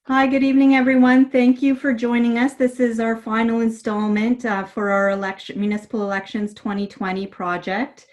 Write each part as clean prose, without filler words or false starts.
Hi, good evening, everyone. Thank you for joining us. This is our final installment for our municipal elections 2020 project.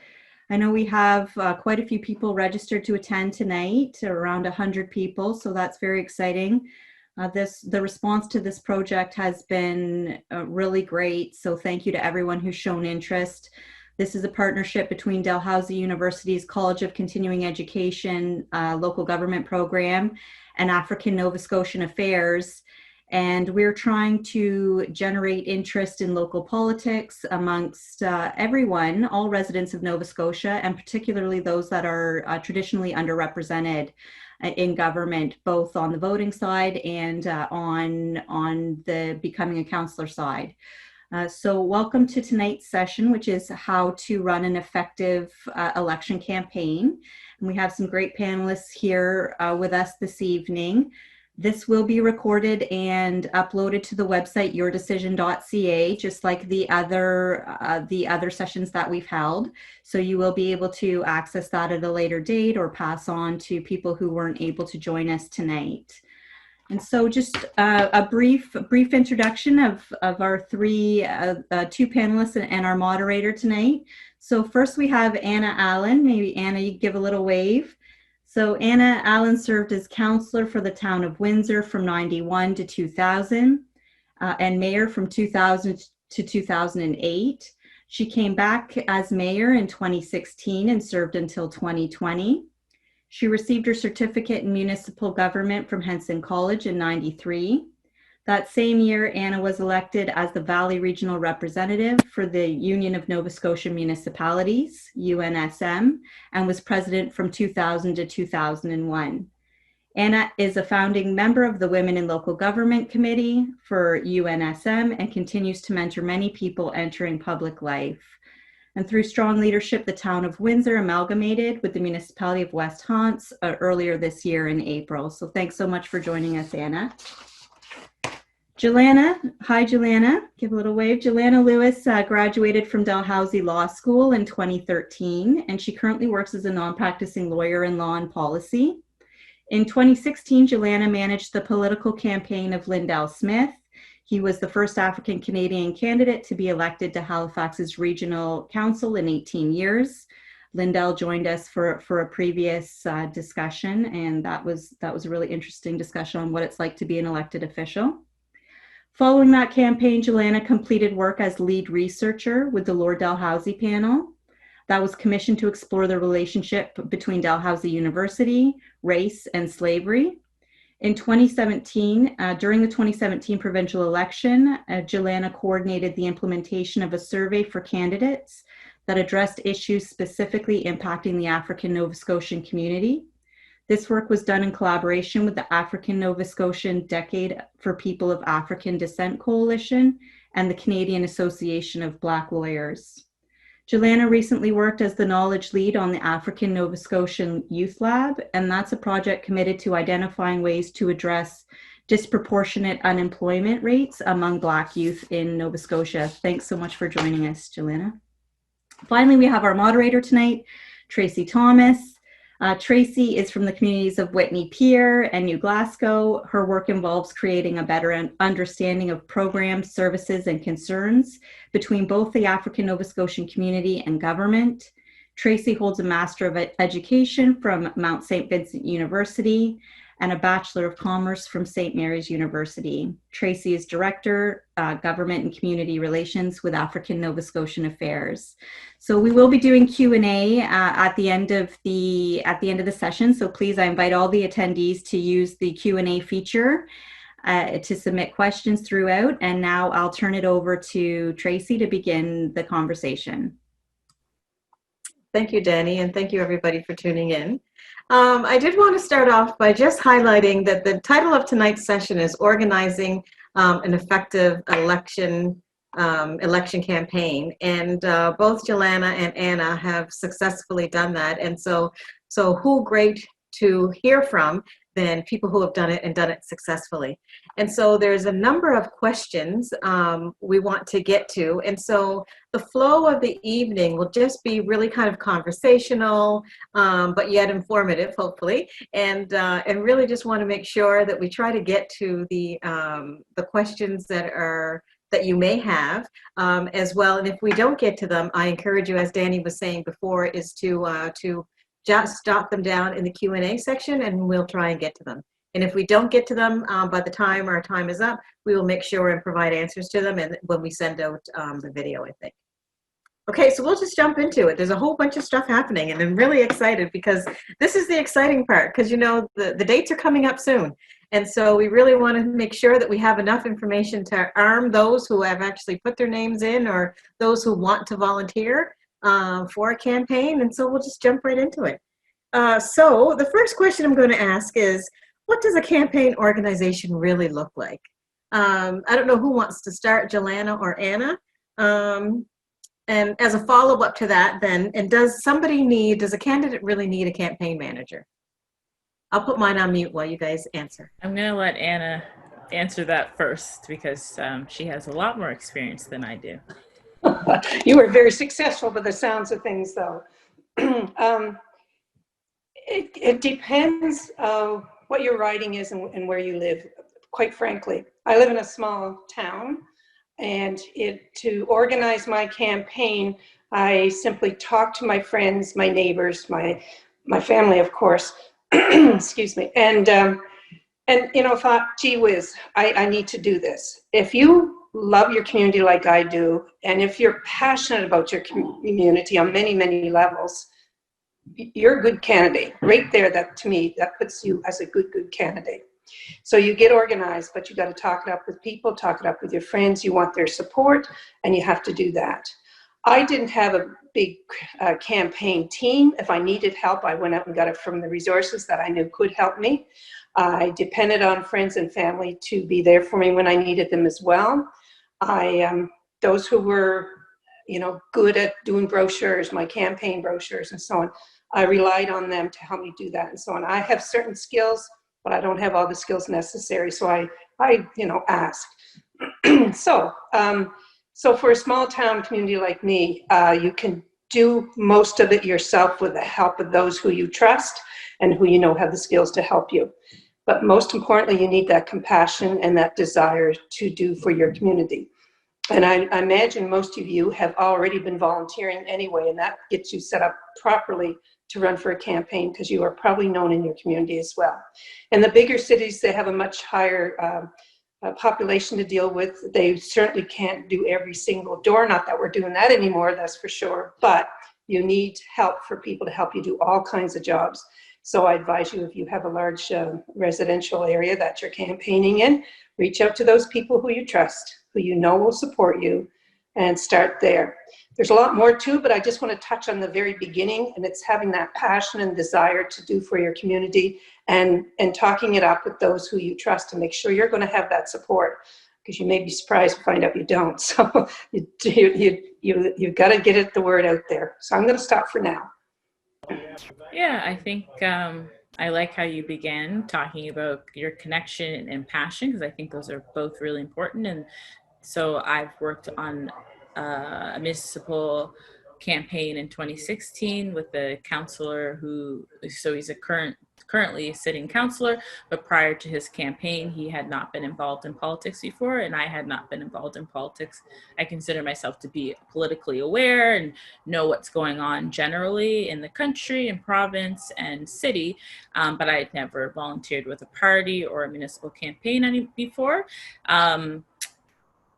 I know we have quite a few people registered to attend tonight, around 100 people, so that's very exciting. The response to this project has been really great, so thank you to everyone who's shown interest. This is a partnership between Dalhousie University's College of Continuing Education local government program and African Nova Scotian Affairs. And we're trying to generate interest in local politics amongst everyone, all residents of Nova Scotia, and particularly those that are traditionally underrepresented in government, both on the voting side and on the becoming a councillor side. So welcome to tonight's session, which is how to run an effective election campaign. And we have some great panelists here with us this evening. This will be recorded and uploaded to the website yourdecision.ca, just like the other sessions that we've held. So you will be able to access that at a later date or pass on to people who weren't able to join us tonight. And so just a brief introduction of our two panelists and our moderator tonight. So first we have Anna Allen. Maybe Anna, you give a little wave. So Anna Allen served as councillor for the town of Windsor from 91 to 2000 and mayor from 2000 to 2008. She came back as mayor in 2016 and served until 2020. She received her certificate in municipal government from Henson College in '93. That same year, Anna was elected as the Valley Regional Representative for the Union of Nova Scotia Municipalities, UNSM, and was president from 2000 to 2001. Anna is a founding member of the Women in Local Government Committee for UNSM and continues to mentor many people entering public life. And through strong leadership, the town of Windsor amalgamated with the municipality of West Hants earlier this year in April. So thanks so much for joining us, Anna. Jalana, hi Jalana, give a little wave. Jalana Lewis graduated from Dalhousie Law School in 2013, and she currently works as a non-practicing lawyer in law and policy. In 2016, Jalana managed the political campaign of Lindell Smith. He was the first African Canadian candidate to be elected to Halifax's regional council in 18 years. Lindell joined us for a previous discussion, and that was a really interesting discussion on what it's like to be an elected official. Following that campaign, Jalana completed work as lead researcher with the Lord Dalhousie panel. That was commissioned to explore the relationship between Dalhousie University, race, and slavery. In 2017, during the 2017 provincial election, Jalana coordinated the implementation of a survey for candidates that addressed issues specifically impacting the African Nova Scotian community. This work was done in collaboration with the African Nova Scotian Decade for People of African Descent Coalition and the Canadian Association of Black Lawyers. Jalana recently worked as the knowledge lead on the African Nova Scotian Youth Lab, and that's a project committed to identifying ways to address disproportionate unemployment rates among Black youth in Nova Scotia. Thanks so much for joining us, Jalana. Finally, we have our moderator tonight, Tracey Thomas. Tracey is from the communities of Whitney Pier and New Glasgow. Her work involves creating a better understanding of programs, services, and concerns between both the African Nova Scotian community and government. Tracey holds a Master of Education from Mount St. Vincent University and a Bachelor of Commerce from St. Mary's University. Tracey is Director, Government and Community Relations with African Nova Scotian Affairs. So we will be doing Q&A at the end of the session. So please, I invite all the attendees to use the Q&A feature to submit questions throughout. And now I'll turn it over to Tracey to begin the conversation. Thank you, Danny, and thank you everybody for tuning in. I did want to start off by just highlighting that the title of tonight's session is Organizing an Effective Election Campaign, and both Jalana and Anna have successfully done that, and so who great to hear from than people who have done it and done it successfully. And so there's a number of questions we want to get to. And so the flow of the evening will just be really kind of conversational, but yet informative, hopefully. And really just want to make sure that we try to get to the questions that you may have as well. And if we don't get to them, I encourage you, as Danny was saying before, is to just jot them down in the Q&A section, and we'll try and get to them. And if we don't get to them by the time our time is up, we will make sure and provide answers to them and when we send out the video, I think. Okay, so we'll just jump into it. There's a whole bunch of stuff happening, and I'm really excited because this is the exciting part, because, you know, the dates are coming up soon. And so we really want to make sure that we have enough information to arm those who have actually put their names in, or those who want to volunteer for a campaign. And so we'll just jump right into it. So the first question I'm going to ask is, what does a campaign organization really look like? I don't know who wants to start, Jalana or Anna. And as a follow-up to that then, and does a candidate really need a campaign manager? I'll put mine on mute while you guys answer. I'm going to let Anna answer that first, because she has a lot more experience than I do. You were very successful by the sounds of things, though. It depends what your riding is and where you live, quite frankly. I live in a small town, and to organize my campaign, I simply talk to my friends, my neighbors, my family, of course, excuse me, and you know, thought, gee whiz, I need to do this. If you love your community like I do, and if you're passionate about your community on many, many levels, you're a good candidate. Right there, that to me, that puts you as a good candidate. So you get organized, but you got to talk it up with people, talk it up with your friends. You want their support, and you have to do that. I didn't have a big campaign team. If I needed help, I went out and got it from the resources that I knew could help me. I depended on friends and family to be there for me when I needed them as well. Those who were, you know, good at doing brochures, my campaign brochures and so on, I relied on them to help me do that and so on. I have certain skills, but I don't have all the skills necessary, so I you know, ask. So for a small town community like me, you can do most of it yourself with the help of those who you trust and who you know have the skills to help you. But most importantly, you need that compassion and that desire to do for your community. And I imagine most of you have already been volunteering anyway, and that gets you set up properly to run for a campaign, because you are probably known in your community as well. In the bigger cities, they have a much higher population to deal with. They certainly can't do every single door, not that we're doing that anymore, that's for sure, but you need help for people to help you do all kinds of jobs. So I advise you, if you have a large residential area that you're campaigning in, reach out to those people who you trust, who you know will support you, and start there. There's a lot more too, but I just want to touch on the very beginning, and it's having that passion and desire to do for your community, and talking it up with those who you trust to make sure you're going to have that support, because you may be surprised to find out you don't. So you've got to get the word out there. So I'm going to stop for now. Yeah, I think I like how you began talking about your connection and passion, because I think those are both really important. And so I've worked on a municipal campaign in 2016 with a councillor so he's currently a sitting councillor, but prior to his campaign, he had not been involved in politics before, and I had not been involved in politics. I consider myself to be politically aware and know what's going on generally in the country and province and city, but I had never volunteered with a party or a municipal campaign before.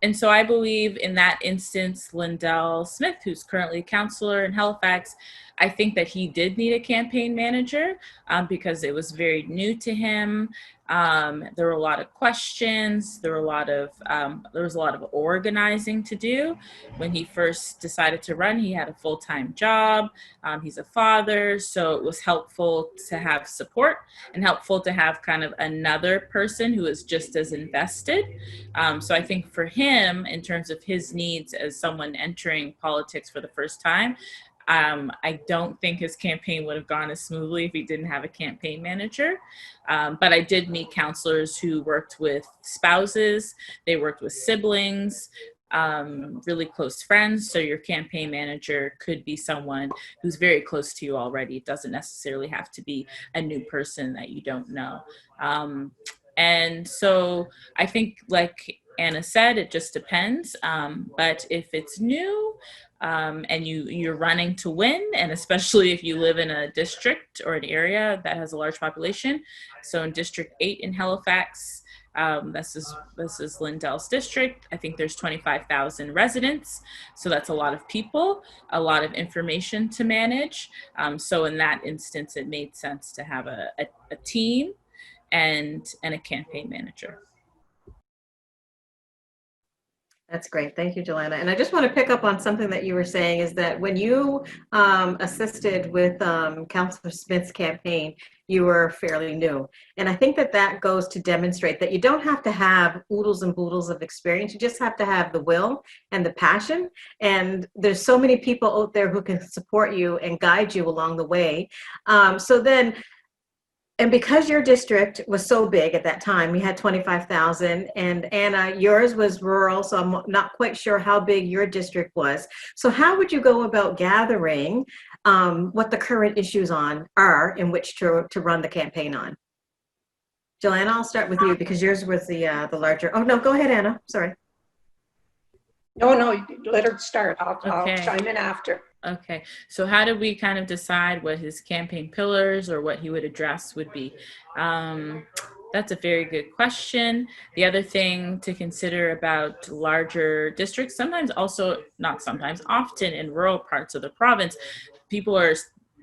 And so I believe in that instance, Lindell Smith, who's currently a councillor in Halifax, I think that he did need a campaign manager because it was very new to him. There were a lot of questions. There was a lot of organizing to do. When he first decided to run, he had a full-time job. He's a father, so it was helpful to have support and helpful to have kind of another person who is just as invested. So I think for him, in terms of his needs as someone entering politics for the first time, I don't think his campaign would have gone as smoothly if he didn't have a campaign manager. But I did meet councillors who worked with spouses, they worked with siblings, really close friends. So your campaign manager could be someone who's very close to you already. It doesn't necessarily have to be a new person that you don't know. And so I think, like Anna said, it just depends. But if it's new, and you're running to win, and especially if you live in a district or an area that has a large population. So in District 8 in Halifax, this is Lindell's district. I think there's 25,000 residents. So that's a lot of people, a lot of information to manage. So in that instance, it made sense to have a team and a campaign manager. That's great. Thank you, Jalana. And I just want to pick up on something that you were saying, is that when you assisted with Councillor Smith's campaign, you were fairly new. And I think that that goes to demonstrate that you don't have to have oodles and boodles of experience. You just have to have the will and the passion. And there's so many people out there who can support you and guide you along the way. And because your district was so big at that time, you had 25,000, and Anna, yours was rural, so I'm not quite sure how big your district was. So how would you go about gathering what the current issues are in which to run the campaign on? Jalana, I'll start with you because yours was the larger. Oh no, go ahead, Anna. Sorry. No, let her start. I'll chime in after. Okay, so how did we kind of decide what his campaign pillars or what he would address would be? That's a very good question. The other thing to consider about larger districts, often in rural parts of the province,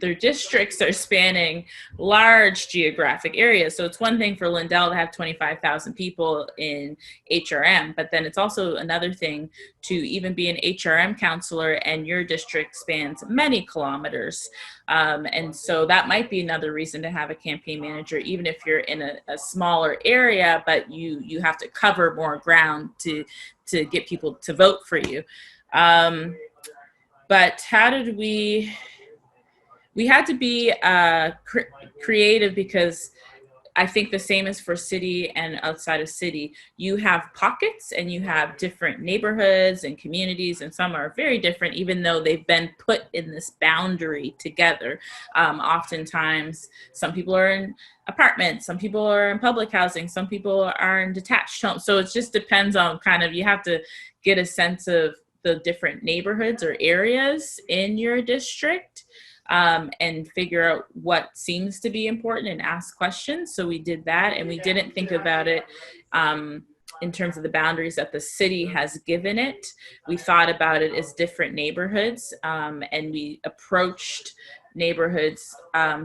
their districts are spanning large geographic areas. So it's one thing for Lindell to have 25,000 people in HRM, but then it's also another thing to even be an HRM councillor and your district spans many kilometers. And so that might be another reason to have a campaign manager, even if you're in a smaller area, but you have to cover more ground to get people to vote for you. But how did we had to be creative, because I think the same is for city and outside of city. You have pockets and you have different neighborhoods and communities, and some are very different, even though they've been put in this boundary together. Oftentimes, some people are in apartments, some people are in public housing, some people are in detached homes. So it just depends on you have to get a sense of the different neighborhoods or areas in your district. And figure out what seems to be important and ask questions. So we did that, and we didn't think about it in terms of the boundaries that the city has given it. We thought about it as different neighborhoods, and we approached neighborhoods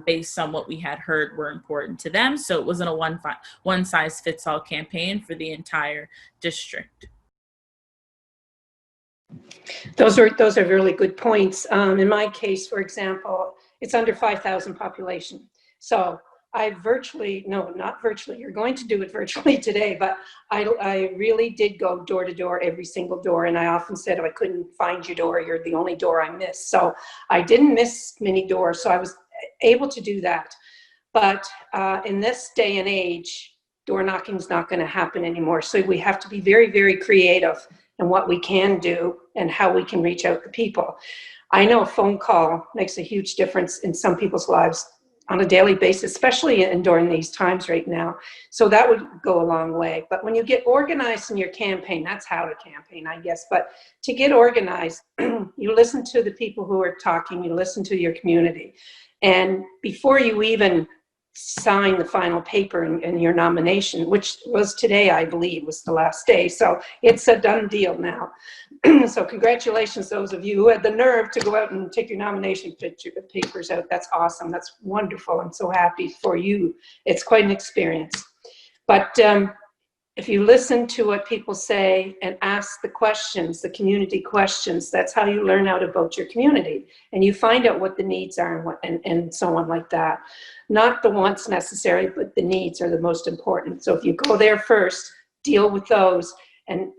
based on what we had heard were important to them. So it wasn't a one-size-fits-all campaign for the entire district. Those are really good points. In my case, for example, it's under 5,000 population. So you're going to do it virtually today, but I really did go door to door, every single door. And I often said, if I couldn't find your door, you're the only door I missed. So I didn't miss many doors. So I was able to do that. But in this day and age, door knocking is not going to happen anymore. So we have to be very, very creative in what we can do and how we can reach out to people. I know a phone call makes a huge difference in some people's lives on a daily basis, especially during these times right now. So that would go a long way. But when you get organized in your campaign, that's how to campaign, I guess. But to get organized, you listen to the people who are talking, you listen to your community. And before you even sign the final paper in your nomination, which was today, I believe, was the last day. So it's a done deal now. So congratulations, those of you who had the nerve to go out and take your nomination papers out. That's awesome. That's wonderful. I'm so happy for you. It's quite an experience. But if you listen to what people say and ask the questions, the community questions, that's how you learn out about your community. And you find out what the needs are and so on like that. Not the wants necessarily, but the needs are the most important. So if you go there first, deal with those and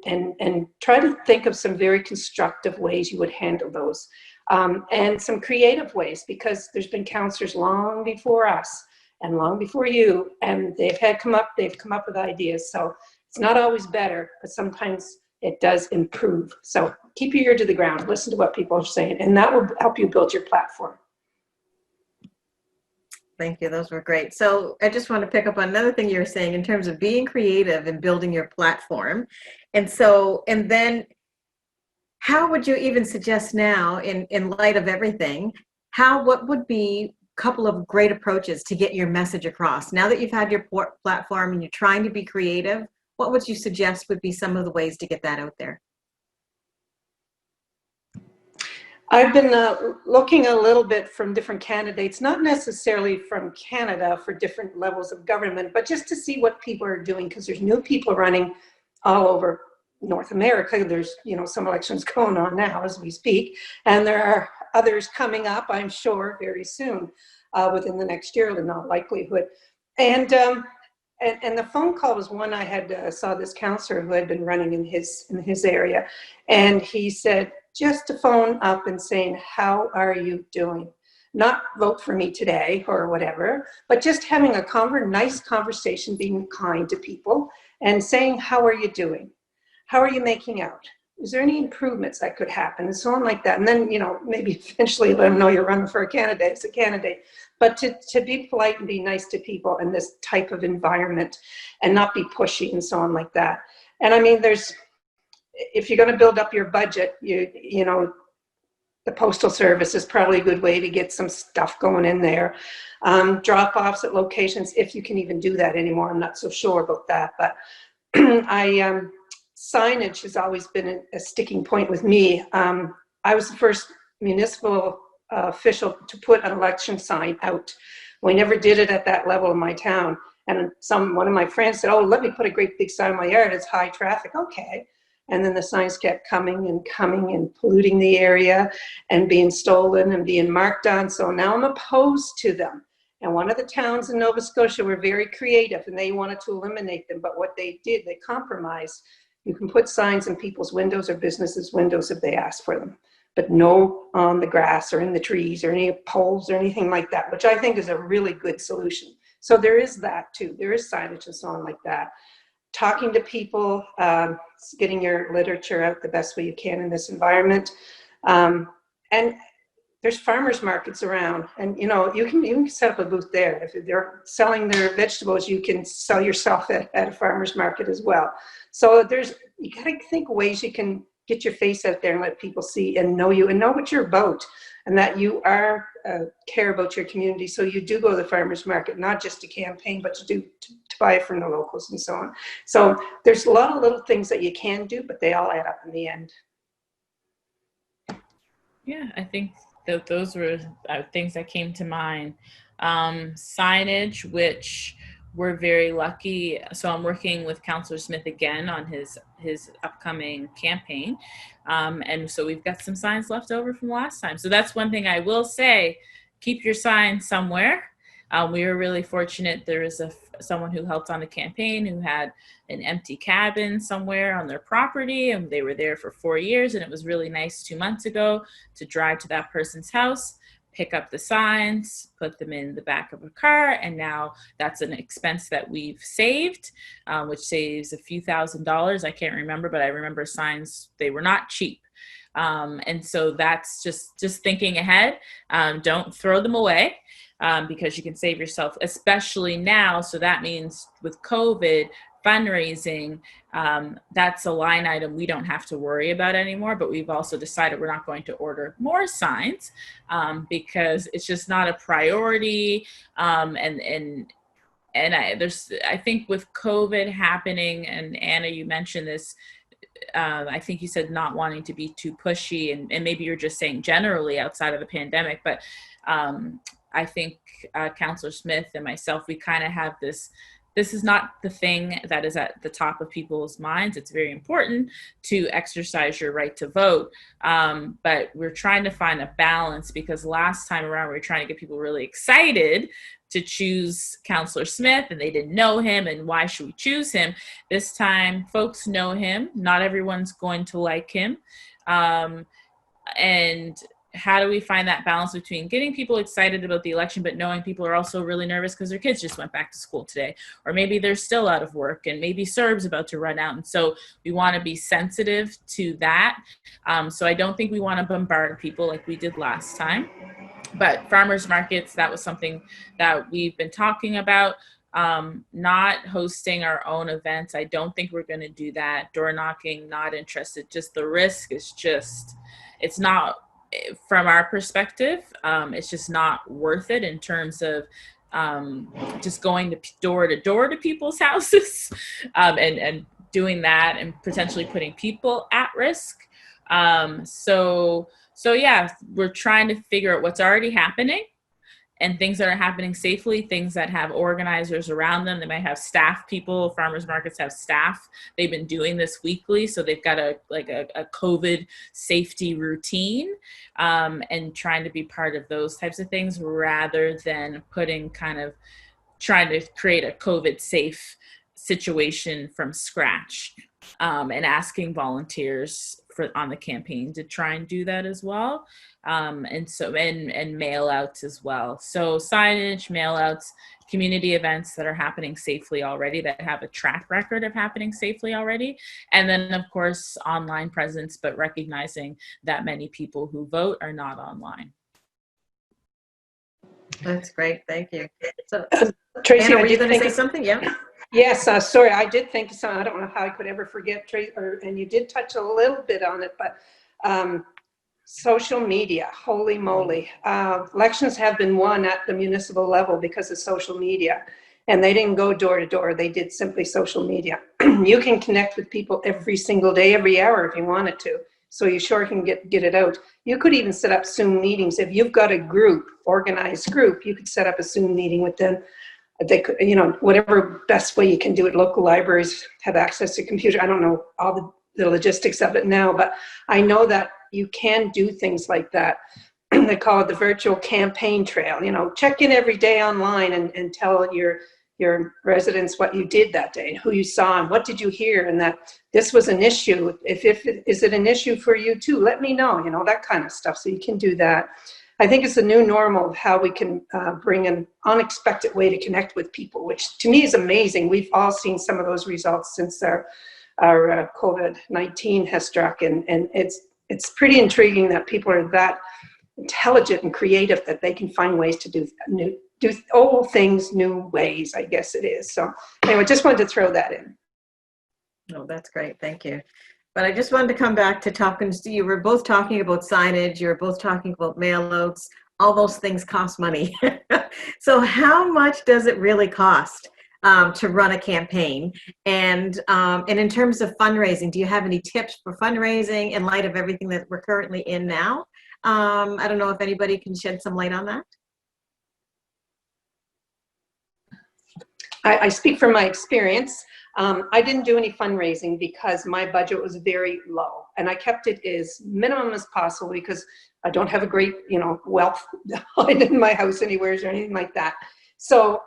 try to think of some very constructive ways you would handle those. and some creative ways, because there's been councillors long before us and long before you, and they've come up with ideas. So it's not always better, but sometimes it does improve. So keep your ear to the ground, listen to what people are saying, and that will help you build your platform. Thank you. Those were great. So I just want to pick up on another thing you were saying in terms of being creative and building your platform. And then how would you even suggest now, in light of everything, what would be a couple of great approaches to get your message across? Now that you've had your platform and you're trying to be creative, what would you suggest would be some of the ways to get that out there? I've been looking a little bit from different candidates, not necessarily from Canada for different levels of government, but just to see what people are doing, because there's new people running all over North America. There's, some elections going on now as we speak, and there are others coming up, I'm sure, very soon, within the next year, in all likelihood. And the phone call was one I had saw this councillor who had been running in his area, and he said, just to phone up and saying, how are you doing? Not vote for me today or whatever, but just having a nice conversation, being kind to people and saying, how are you doing? How are you making out? Is there any improvements that could happen? And so on like that. And then, maybe eventually let them know you're running for a candidate. It's a candidate. But to be polite and be nice to people in this type of environment and not be pushy and so on like that. And I mean, if you're going to build up your budget, the Postal Service is probably a good way to get some stuff going in there. Drop-offs at locations, if you can even do that anymore. I'm not so sure about that. But signage has always been a sticking point with me. I was the first municipal official to put an election sign out. We never did it at that level in my town. And one of my friends said, oh, let me put a great big sign in my yard. It's high traffic. Okay. And then the signs kept coming and polluting the area and being stolen and being marked on. So now I'm opposed to them. And one of the towns in Nova Scotia were very creative and they wanted to eliminate them. But what they did, they compromised. You can put signs in people's windows or businesses' windows if they ask for them, but no on the grass or in the trees or any poles or anything like that, which I think is a really good solution. So there is that too. There is signage and so on like that. Talking to people, getting your literature out the best way you can in this environment. And there's farmers markets around, and you can set up a booth there. If they're selling their vegetables, you can sell yourself at a farmer's market as well. So you gotta think of ways you can get your face out there and let people see and know you and know what you're about, and that you are care about your community. So you do go to the farmer's market, not just to campaign, but to buy it from the locals and so on. So there's a lot of little things that you can do, but they all add up in the end. Yeah, I think that those were things that came to mind. Signage, which we're very lucky. So I'm working with Councillor Smith again on his upcoming campaign. And so we've got some signs left over from last time. So that's one thing I will say, keep your sign somewhere. We were really fortunate. There was someone who helped on the campaign who had an empty cabin somewhere on their property, and they were there for 4 years. And it was really nice 2 months ago to drive to that person's house, pick up the signs, put them in the back of a car, and now that's an expense that we've saved, which saves a few $1,000s. I can't remember, but I remember signs, they were not cheap. And so that's just thinking ahead. Don't throw them away. Because you can save yourself, especially now. So that means with COVID, fundraising, that's a line item we don't have to worry about anymore, but we've also decided we're not going to order more signs because it's just not a priority. I think with COVID happening, and Anna, you mentioned this, I think you said not wanting to be too pushy, and maybe you're just saying generally outside of the pandemic, but I think Councillor Smith and myself, we kind of have this is not the thing that is at the top of people's minds. It's very important to exercise your right to vote, but we're trying to find a balance, because last time around we were trying to get people really excited to choose Councillor Smith and they didn't know him, and why should we choose him? This time folks know him. Not everyone's going to like him. And how do we find that balance between getting people excited about the election, but knowing people are also really nervous because their kids just went back to school today, or maybe they're still out of work, and maybe CERB's about to run out. And so we want to be sensitive to that. So I don't think we want to bombard people like we did last time. But farmers markets, that was something that we've been talking about. Not hosting our own events. I don't think we're going to do that. Door knocking, not interested. Just the risk is just, it's not, from our perspective, it's just not worth it in terms of just going to door to people's houses and doing that and potentially putting people at risk. So yeah, we're trying to figure out what's already happening and things that are happening safely, things that have organizers around them. They might have staff people. Farmers markets have staff. They've been doing this weekly, so they've got a COVID safety routine, and trying to be part of those types of things rather than trying to create a COVID safe situation from scratch, and asking volunteers on the campaign to try and do that as well. And mail outs as well. So signage, mail outs, community events that are happening safely already, that have a track record of happening safely already. And then of course, online presence, but recognizing that many people who vote are not online. That's great. Thank you. So, Tracey, Anna, were you going to say something? Yeah. Yes, sorry, I did think of something. I don't know how I could ever forget, Tracey, and you did touch a little bit on it, but social media, holy moly. Elections have been won at the municipal level because of social media, and they didn't go door to door. They did simply social media. You can connect with people every single day, every hour if you wanted to. So you sure can get it out. You could even set up Zoom meetings. If you've got a group, organized group, you could set up a Zoom meeting with them. They could, whatever best way you can do it. Local libraries have access to computer. I don't know all the logistics of it now, but I know that you can do things like that. They call it the virtual campaign trail. Check in every day online and tell your residents what you did that day, and who you saw, and what did you hear, and that this was an issue. Is it an issue for you too? Let me know. That kind of stuff. So you can do that. I think it's the new normal of how we can bring an unexpected way to connect with people, which to me is amazing. We've all seen some of those results since our COVID-19 has struck, and it's pretty intriguing that people are that intelligent and creative that they can find ways to do old things new ways, I guess it is. So anyway, just wanted to throw that in. Oh, that's great. Thank you. But I just wanted to come back to talking to you. We're both talking about signage. You're both talking about mail-outs. All those things cost money. So how much does it really cost to run a campaign? And in terms of fundraising, do you have any tips for fundraising in light of everything that we're currently in now? I don't know if anybody can shed some light on that. I speak from my experience. I didn't do any fundraising because my budget was very low, and I kept it as minimum as possible because I don't have a great, wealth in my house anywhere or anything like that. So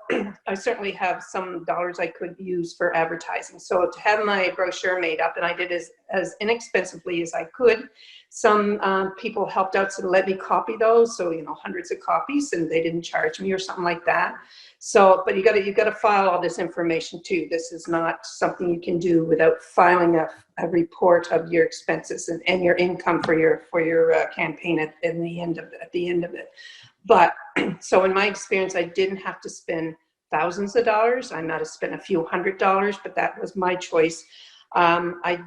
I certainly have some dollars I could use for advertising. So to have my brochure made up, and I did as inexpensively as I could. Some people helped out to let me copy those, so hundreds of copies, and they didn't charge me or something like that. So, but you got to file all this information too. This is not something you can do without filing a report of your expenses and your income for your campaign at the end of it. But so in my experience, I didn't have to spend thousands of dollars. I might have spent a few $100s, but that was my choice. I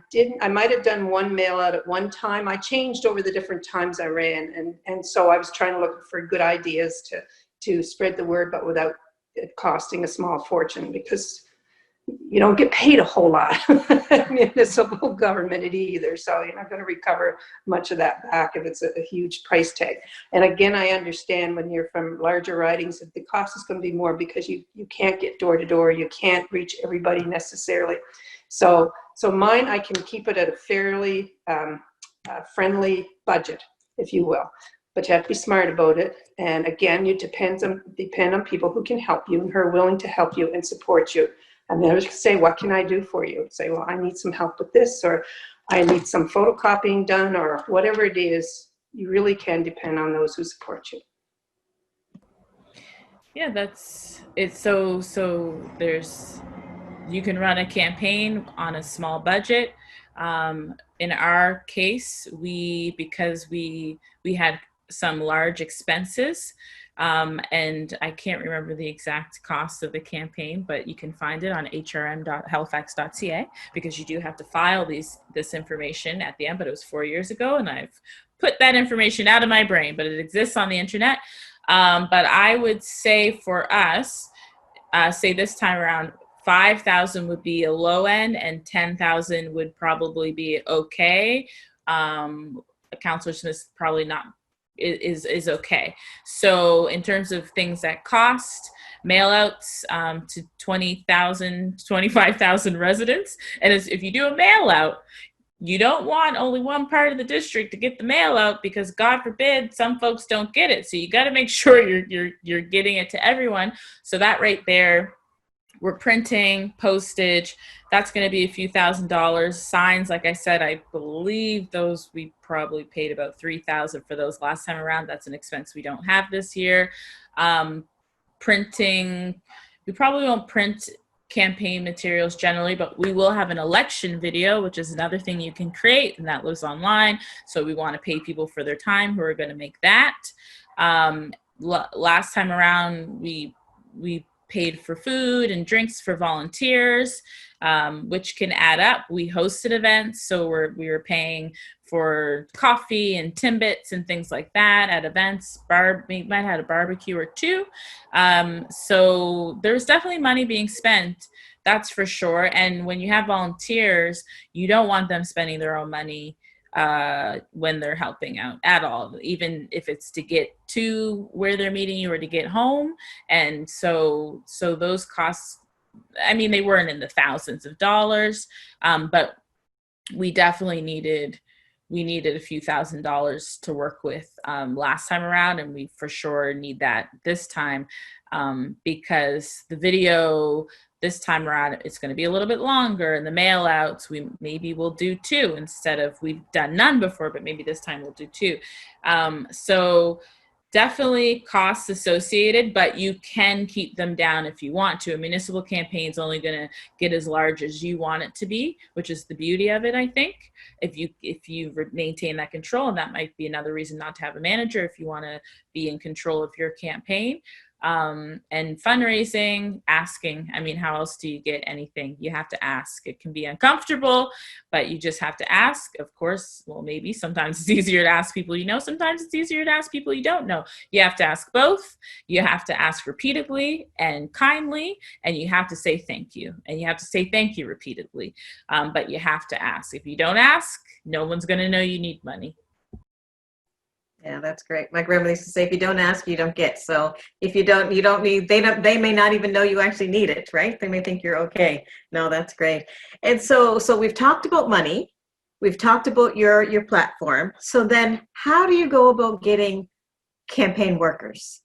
might have done one mail out at one time. I changed over the different times I ran, and so I was trying to look for good ideas to spread the word, but without it costing a small fortune, because you don't get paid a whole lot municipal government either, so you're not going to recover much of that back if it's a huge price tag. And again, I understand when you're from larger ridings that the cost is going to be more because you can't get door to door, you can't reach everybody necessarily. So mine, I can keep it at a fairly friendly budget, if you will. But you have to be smart about it. And again, you depend on people who can help you and who are willing to help you and support you. And they just say, what can I do for you? Say, well, I need some help with this, or I need some photocopying done, or whatever it is. you really can depend on those who support you. Yeah, that's it. So there's, you can run a campaign on a small budget. In our case, because we had some large expenses, and I can't remember the exact cost of the campaign, but you can find it on hrm.halifax.ca, because you do have to file this information at the end. But it was 4 years ago, and I've put that information out of my brain, but it exists on the internet. But I would say for us, say this time around, 5,000 would be a low end, and 10,000 would probably be okay. Councillor Smith probably not is okay. So in terms of things that cost, mail outs to 20,000, 25,000 residents, and if you do a mail out, you don't want only one part of the district to get the mail out, because God forbid some folks don't get it. So you got to make sure you're getting it to everyone. So that right there, we're printing, postage, that's going to be a few $1,000s. Signs, like I said, I believe those we probably paid about $3,000 for those last time around. That's an expense we don't have this year. Printing, we probably won't print campaign materials generally, but we will have an election video, which is another thing you can create, and that lives online. So we want to pay people for their time who are going to make that. Last time around, we paid for food and drinks for volunteers, which can add up. We hosted events, so we were paying for coffee and Timbits and things like that at events. We might have had a barbecue or two. So there's definitely money being spent, that's for sure. And when you have volunteers, you don't want them spending their own money when they're helping out at all, even if it's to get to where they're meeting you or to get home. And so those costs, I mean, they weren't in the thousands of dollars, but we definitely needed a few $1,000s to work with last time around, and we for sure need that this time, because the video this time around, it's going to be a little bit longer, and the mail outs, maybe we'll do 2 instead of, we've done none before, but maybe this time we'll do 2. So definitely costs associated, but you can keep them down if you want to. A municipal campaign is only going to get as large as you want it to be, which is the beauty of it, I think. If you maintain that control, and that might be another reason not to have a manager if you want to be in control of your campaign. And fundraising, asking, I mean, how else do you get anything? You have to ask. It can be uncomfortable, but you just have to ask. Of course, well, maybe sometimes it's easier to ask people you know, sometimes it's easier to ask people you don't know. You have to ask both. You have to ask repeatedly and kindly, and you have to say thank you, and you have to say thank you repeatedly, but you have to ask. If you don't ask, no one's going to know you need money. Yeah, that's great. My grandmother used to say, if you don't ask, you don't get. So if you don't need, they may not even know you actually need it, right? They may think you're okay. No, that's great. And so we've talked about money. We've talked about your platform. So then how do you go about getting campaign workers?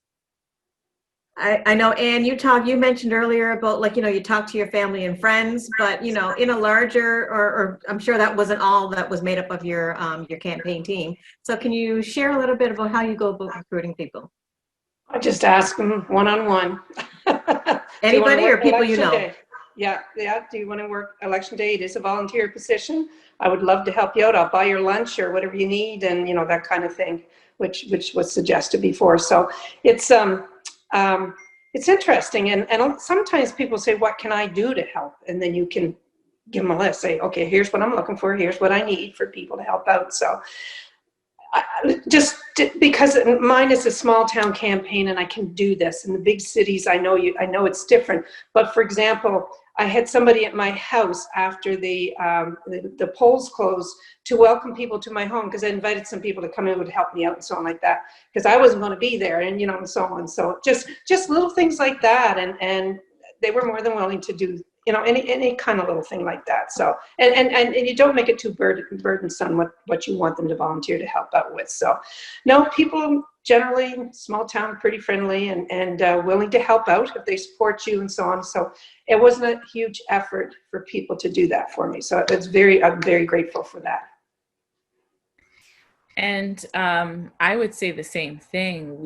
I know, Anne, you mentioned earlier about, like, you talk to your family and friends, but, in a larger, or I'm sure that wasn't all that was made up of your campaign team. So can you share a little bit about how you go about recruiting people? I just ask them one-on-one. Anybody or people you know? Day? Yeah. Do you want to work election day? It is a volunteer position. I would love to help you out. I'll buy your lunch or whatever you need, and that kind of thing, which was suggested before. So it's interesting, and sometimes people say, what can I do to help? And then you can give them a list, say, okay, here's what I'm looking for, here's what I need for people to help out. So just because mine is a small town campaign and I can do this. In the big cities, I know it's different. But for example, I had somebody at my house after the polls closed to welcome people to my home, because I invited some people to come in, would help me out and so on like that, because I wasn't going to be there, and and so on. So just little things like that, and they were more than willing to do any kind of little thing like that. So and you don't make it too burdensome what you want them to volunteer to help out with. So no, people generally, small town, pretty friendly and willing to help out if they support you and so on. So it wasn't a huge effort for people to do that for me. So I'm very grateful for that. And I would say the same thing.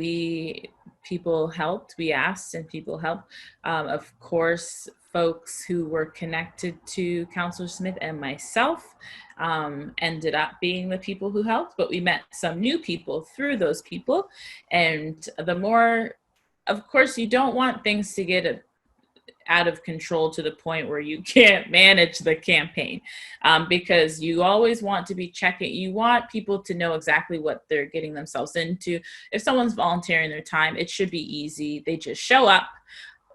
People helped, we asked, and people helped. Of course, folks who were connected to Councillor Smith and myself ended up being the people who helped, but we met some new people through those people. And the more, of course, you don't want things to get out of control to the point where you can't manage the campaign, because you always want to be checking. You want people to know exactly what they're getting themselves into. If someone's volunteering their time, it should be easy. They just show up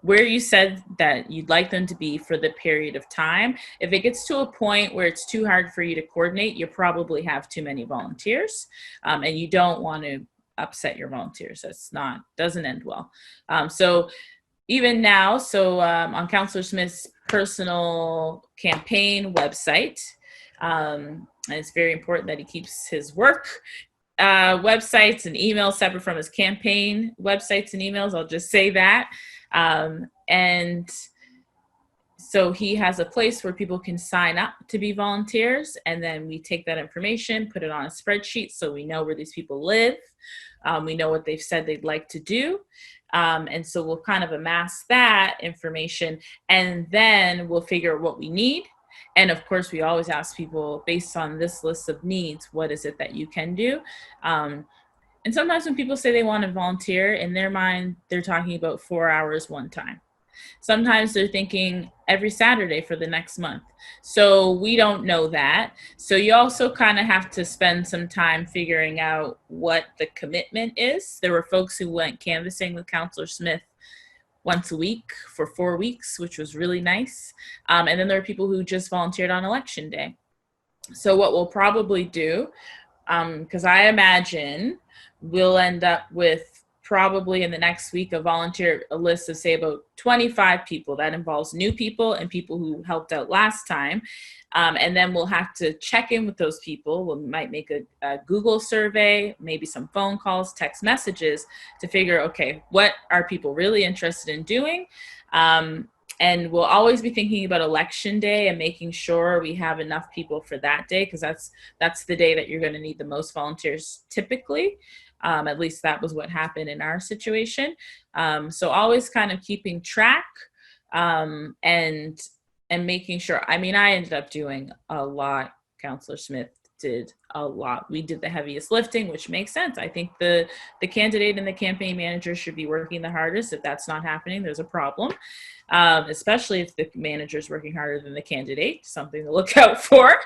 where you said that you'd like them to be for the period of time. If it gets to a point where it's too hard for you to coordinate, you probably have too many volunteers, and you don't want to upset your volunteers. Doesn't end well. So even now, on Councillor Smith's personal campaign website, and it's very important that he keeps his work websites and emails separate from his campaign websites and emails. I'll just say that. And so he has a place where people can sign up to be volunteers, and then we take that information, put it on a spreadsheet so we know where these people live. We know what they've said they'd like to do. And so we'll kind of amass that information, and then we'll figure out what we need. And of course, we always ask people, based on this list of needs, what is it that you can do? And sometimes when people say they want to volunteer, in their mind, they're talking about 4 hours one time. Sometimes they're thinking every Saturday for the next month. So we don't know that. So you also kind of have to spend some time figuring out what the commitment is. There were folks who went canvassing with Councillor Smith once a week for 4 weeks, which was really nice. And then there are people who just volunteered on election day. So what we'll probably do, because I imagine we'll end up with probably in the next week a list of say about 25 people. That involves new people and people who helped out last time. And then we'll have to check in with those people. We might make a Google survey, maybe some phone calls, text messages to figure, okay, what are people really interested in doing? And we'll always be thinking about election day and making sure we have enough people for that day, because that's the day that you're going to need the most volunteers typically. At least that was what happened in our situation. So always kind of keeping track and making sure. I mean, I ended up doing a lot. Councillor Smith did a lot. We did the heaviest lifting, which makes sense. I think the candidate and the campaign manager should be working the hardest. If that's not happening, there's a problem, especially if the manager's working harder than the candidate, something to look out for.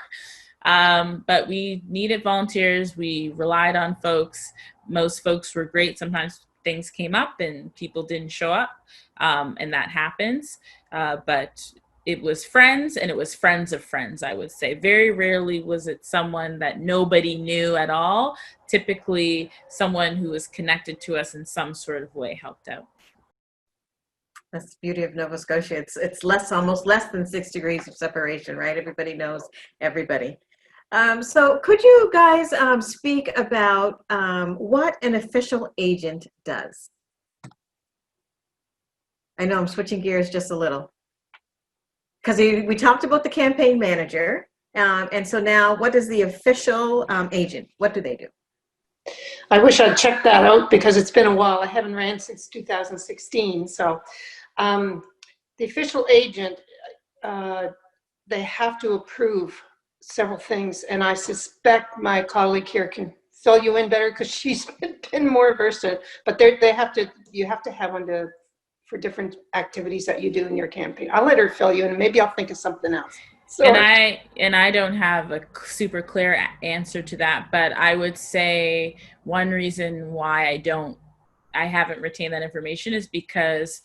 But we needed volunteers. We relied on folks. Most folks were great. Sometimes things came up and people didn't show up, and that happens. But it was friends, and it was friends of friends, I would say. Very rarely was it someone that nobody knew at all. Typically, someone who was connected to us in some sort of way helped out. That's the beauty of Nova Scotia. It's almost less than 6 degrees of separation, right? Everybody knows everybody. So could you guys speak about what an official agent does? I know I'm switching gears just a little, because we talked about the campaign manager, and so now what is the official agent? What do they do? I wish I'd checked that out because it's been a while. I haven't ran since 2016. So the official agent, they have to approve several things, and I suspect my colleague here can fill you in better because she's been more versed in it. But you have to have one for different activities that you do in your campaign. I'll let her fill you in, and maybe I'll think of something else. So, and I don't have a super clear answer to that, but I would say one reason why I haven't retained that information is because,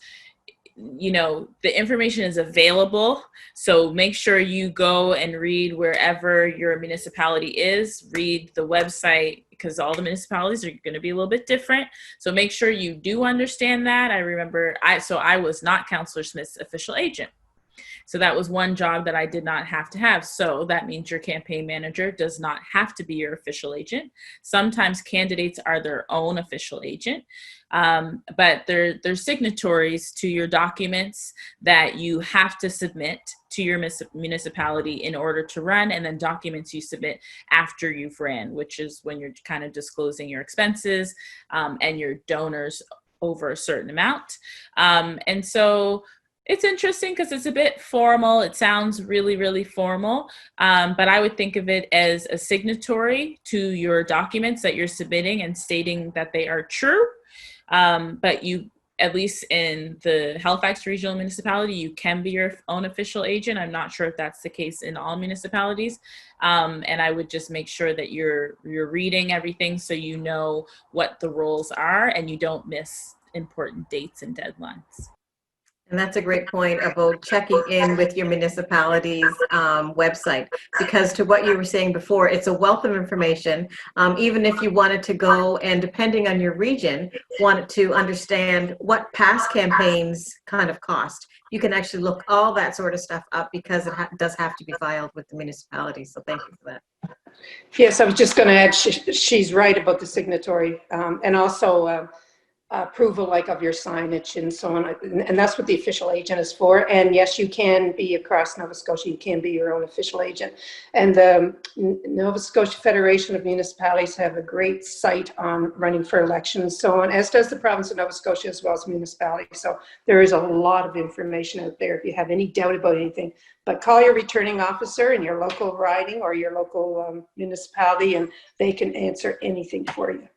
you know, the information is available. So make sure you go and read wherever your municipality is, read the website, because all the municipalities are going to be a little bit different. So make sure you do understand that. I remember I was not Councillor Smith's official agent. So that was one job that I did not have to have. So that means your campaign manager does not have to be your official agent. Sometimes candidates are their own official agent, but they're signatories to your documents that you have to submit to your municipality in order to run, and then documents you submit after you've ran, which is when you're kind of disclosing your expenses and your donors over a certain amount. And so it's interesting because it's a bit formal. It sounds really, really formal, but I would think of it as a signatory to your documents that you're submitting and stating that they are true. But you, at least in the Halifax Regional Municipality, you can be your own official agent. I'm not sure if that's the case in all municipalities. And I would just make sure that you're reading everything so you know what the roles are and you don't miss important dates and deadlines. And that's a great point about checking in with your municipality's website, because to what you were saying before, it's a wealth of information. Even if you wanted to go and, depending on your region, wanted to understand what past campaigns kind of cost, you can actually look all that sort of stuff up, because it does have to be filed with the municipality. So thank you for that. Yes, I was just going to add, she's right about the signatory, and also approval like of your signage and so on, and that's what the official agent is for. And yes, you can be across Nova Scotia, you can be your own official agent. And the Nova Scotia Federation of Municipalities have a great site on running for elections and so on, as does the province of Nova Scotia as well as municipalities. So there is a lot of information out there if you have any doubt about anything. But call your returning officer in your local riding or your local municipality, and they can answer anything for you.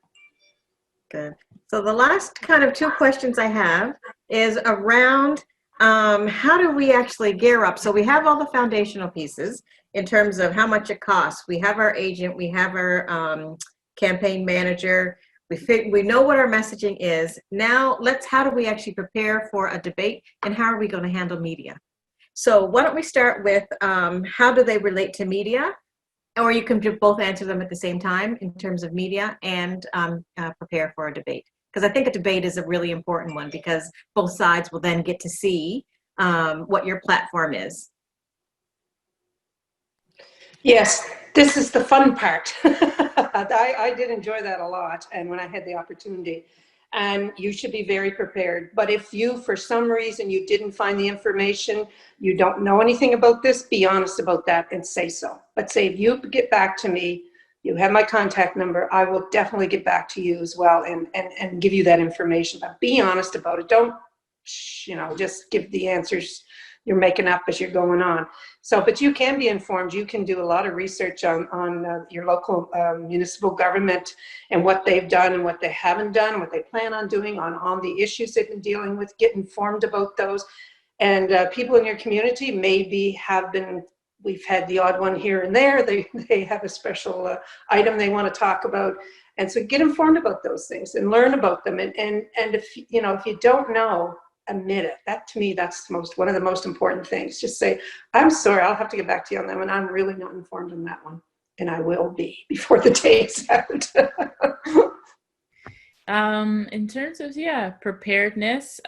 Good. So the last kind of two questions I have is around how do we actually gear up? So we have all the foundational pieces in terms of how much it costs. We have our agent, we have our campaign manager, we know what our messaging is. Now how do we actually prepare for a debate, and how are we going to handle media? So why don't we start with how do they relate to media? Or you can both answer them at the same time in terms of media and prepare for a debate. Because I think a debate is a really important one, because both sides will then get to see what your platform is. Yes, this is the fun part. I did enjoy that a lot, and when I had the opportunity. And you should be very prepared. But if you, for some reason, you didn't find the information, you don't know anything about this, be honest about that and say so. But say, if you get back to me, you have my contact number, I will definitely get back to you as well and give you that information. But be honest about it. Don't, just give the answers you're making up as you're going on. So, but you can be informed. You can do a lot of research on your local municipal government and what they've done and what they haven't done, and what they plan on doing on the issues they've been dealing with. Get informed about those. And people in your community we've had the odd one here and there. They have a special item they want to talk about. And so get informed about those things and learn about them. And if you don't know, admit it. That, to me, that's one of the most important things. Just say, I'm sorry, I'll have to get back to you on that one. I'm really not informed on that one. And I will be before the day is out. In terms of, preparedness,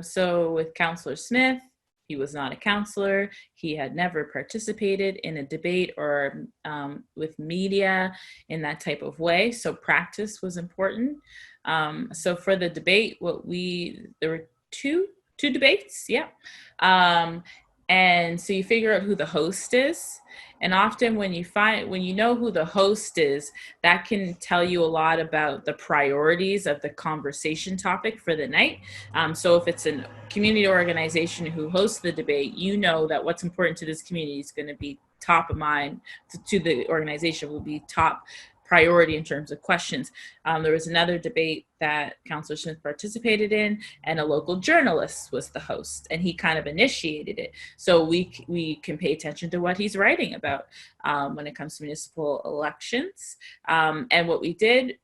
so with Councillor Smith, he was not a councillor. He had never participated in a debate or with media in that type of way. So practice was important. So for the debate, there were two debates, and so you figure out who the host is, and often when you know who the host is, that can tell you a lot about the priorities of the conversation topic for the night. So if it's a community organization who hosts the debate, you know that what's important to this community is going to be top of mind to the organization, will be top priority in terms of questions. There was another debate that Councillor Smith participated in, and a local journalist was the host, and he kind of initiated it. So we can pay attention to what he's writing about when it comes to municipal elections. And what we did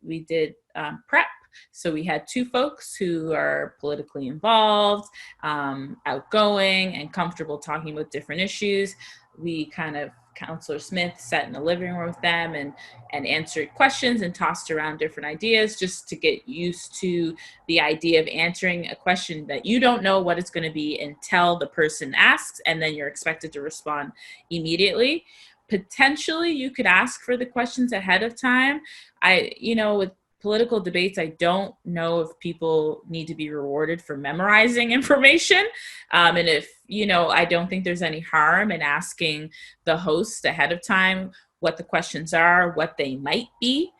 prep. So we had two folks who are politically involved, outgoing, and comfortable talking about different issues. We kind of Councillor Smith sat in the living room with them and answered questions and tossed around different ideas just to get used to the idea of answering a question that you don't know what it's going to be until the person asks, and then you're expected to respond immediately. Potentially, you could ask for the questions ahead of time. With political debates, I don't know if people need to be rewarded for memorizing information. And if, I don't think there's any harm in asking the host ahead of time what the questions are, what they might be,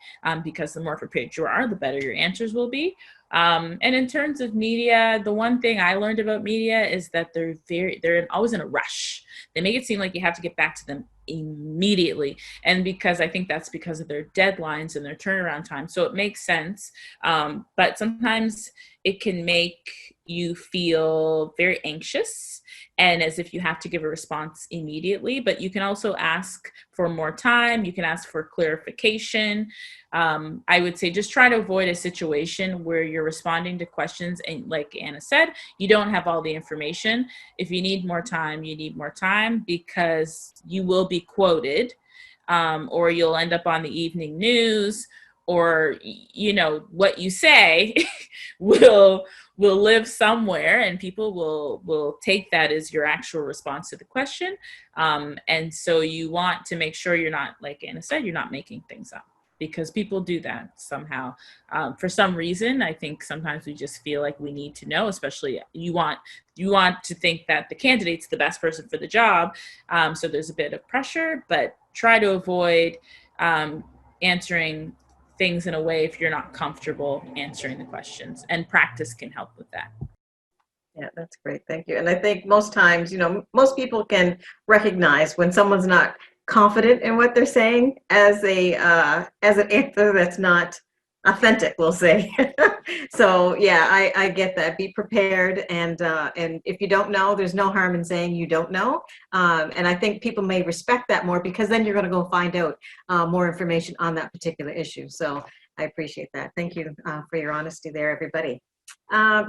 because the more prepared you are, the better your answers will be. And in terms of media, the one thing I learned about media is that they're always in a rush. They make it seem like you have to get back to them immediately. And because I think that's because of their deadlines and their turnaround time. So it makes sense. But sometimes it can make you feel very anxious and as if you have to give a response immediately. But you can also ask for more time. You can ask for clarification. I would say just try to avoid a situation where you're responding to questions and, like Anna said, you don't have all the information. If you need more time, you need more time, because you will be quoted, or you'll end up on the evening news, or what you say will live somewhere, and people will take that as your actual response to the question. And so you want to make sure you're not, like Anna said, you're not making things up, because people do that somehow. For some reason, I think sometimes we just feel like we need to know, especially you want to think that the candidate's the best person for the job. So there's a bit of pressure, but try to avoid answering things in a way if you're not comfortable answering the questions, and practice can help with that. Yeah, that's great. Thank you. And I think most times, most people can recognize when someone's not confident in what they're saying as an answer that's not authentic, we'll say. So yeah, I get that. Be prepared, and if you don't know, there's no harm in saying you don't know. And I think people may respect that more, because then you're going to go find out more information on that particular issue. So I appreciate that. Thank you for your honesty there, everybody.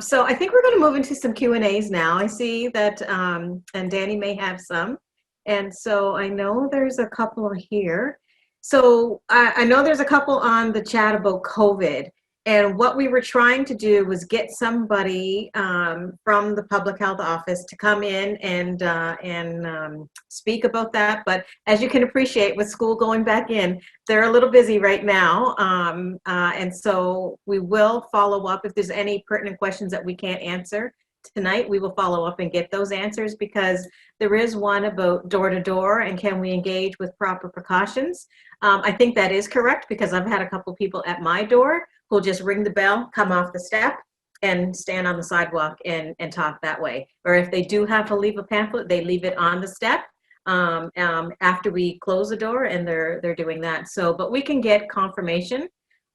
So I think we're going to move into some Q&As now. I see that, and Danny may have some. And so I know there's a couple here. So I know there's a couple on the chat about COVID. And what we were trying to do was get somebody from the public health office to come in and speak about that. But as you can appreciate, with school going back in, they're a little busy right now. And so we will follow up. If there's any pertinent questions that we can't answer tonight, we will follow up and get those answers, because there is one about door to door and can we engage with proper precautions. I think that is correct, because I've had a couple people at my door who'll just ring the bell, come off the step, and stand on the sidewalk and talk that way. Or if they do have to leave a pamphlet, they leave it on the step after we close the door, and they're doing that. So, but we can get confirmation